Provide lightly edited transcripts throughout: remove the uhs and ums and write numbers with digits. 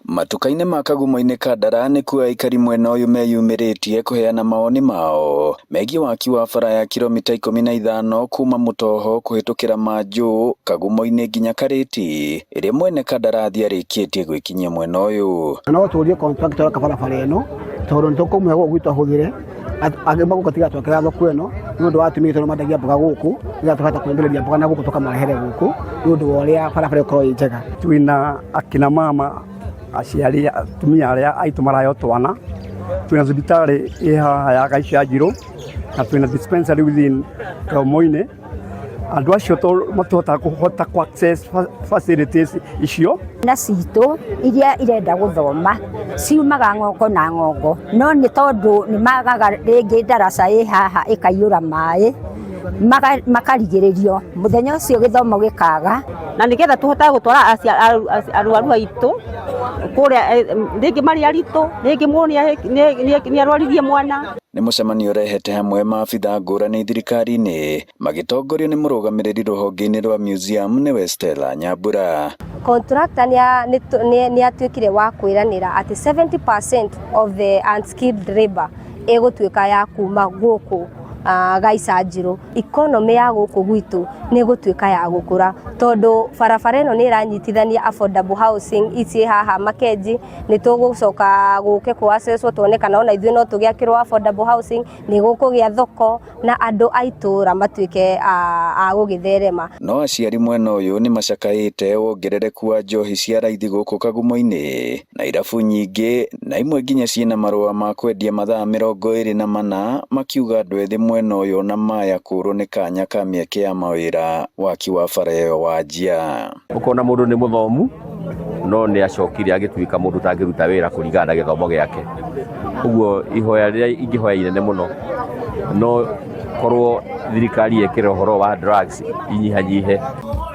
Matuka-inĩ ma Kagumo-inĩ Kandara nĩkuo aikari mwena ũyũ meyumĩrĩtie kũheana mawoni mao megiĩ waki wa bara ya kilomita 15 kuma Mutoho kũhĩtũkĩra Manjũ Kagumo-inĩ nginya Karĩti, ĩrĩa mwene kandarathi arĩkĩtie gwĩkinyia mwena ũyũ. No tũrie contractor ka bara ĩno tondũ nĩtũkũmũhe gwitũ ahũthĩre agĩma gũtiga twakĩra thoko ĩno nĩ ũndũ wa atumia tondũ mandagia mboga gũkũ nĩgetha tũkahota kwendereria mboga na gũkũ tũkamarehere gũkũ nĩ ũndũ wa ũrĩa bara ĩkoragwo ĩ njega. Twĩna akina mama aciari atumia arĩa aitũ marayo twana, twĩna thibitarĩ ĩ haha ya Gaicajirũ na twĩna dispensary within Kagumo-inĩ. Andũ acio matũhota ku access facilities icio na citũ iria irenda gũthoma ciumaga ng'ongo na ng'ongo, no nĩ tondũ nĩ magaga rĩngĩ ndaraca ĩ haha ĩkaiyũra maĩ makarigĩrĩrio mũthenya ũcio gĩthomo gĩkaga, na nĩgetha tũhote gũtwara arwaru aitũ kũrĩa rĩngĩ marĩ aritũ rĩngĩ mũndũ nĩ arwaririe mwana. Nĩ mũcemanio ũrehete hamwe maabitha ngũrani thirikari-inĩ magĩtongorio nĩ mũrũgamĩrĩri rũhonge-inĩ rwa museum nĩwe Stella Nyambura. Contractor nĩ atuĩkire wa kwĩranĩra atĩ 70% of the unskilled labor ĩgũtuĩka ya kuma gũkũ Gaicajirũ. Economy ya gũkũ gwitũ nĩ gũtuĩka ya gũkũra tondũ barabara ĩno nĩ ĩranyitithania affordable housing ici haha Makenji. Nĩ tũgũcoka gũke kwa access tuone kana ona ithuĩ no tũgĩakĩrwo affordable housing, nĩ gũkũgĩa thoko na andũ a itũra matuĩke a gũgĩtherema. No aciari mwena ũyũ nĩ macakaĩte wongerereku wa njohi cia raithi gũkũ Kagumo-inĩ na irabu nyingĩ na imwe nginya ciĩna marũa ma kwendia mathaa 24 makiuga andũ ethĩ mwena ũyũ na maya kũrwo nĩ kanya ka mĩeke ya mawĩra waki wa bara ĩyo wanjia. Ũkona mũndũ nĩ mũthomu no nĩ acokire agĩtuĩka mũndũ tangĩruta wĩra kũringana na gĩthomo gĩake. Ũguo ihoya rĩrĩa ingĩhoya inene mũno no korwo thirikari yekĩre ũhoro wa drugs inyihanyihe.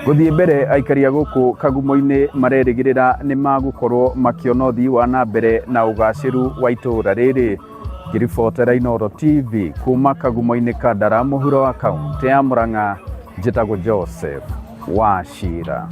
Gũthiĩ mbere aikari a gũkũ Kagumo-inĩ marerĩgĩrĩra nĩ magũkorwo makĩona ũthii wa na mbere na ũgacĩru wa itũra rĩrĩ. Ngĩribotera Inooro TV kuma Kagumo-inĩ Kandara mũhuro wa kaunti ya Murang'a, njĩtagwo Joseph Wachira.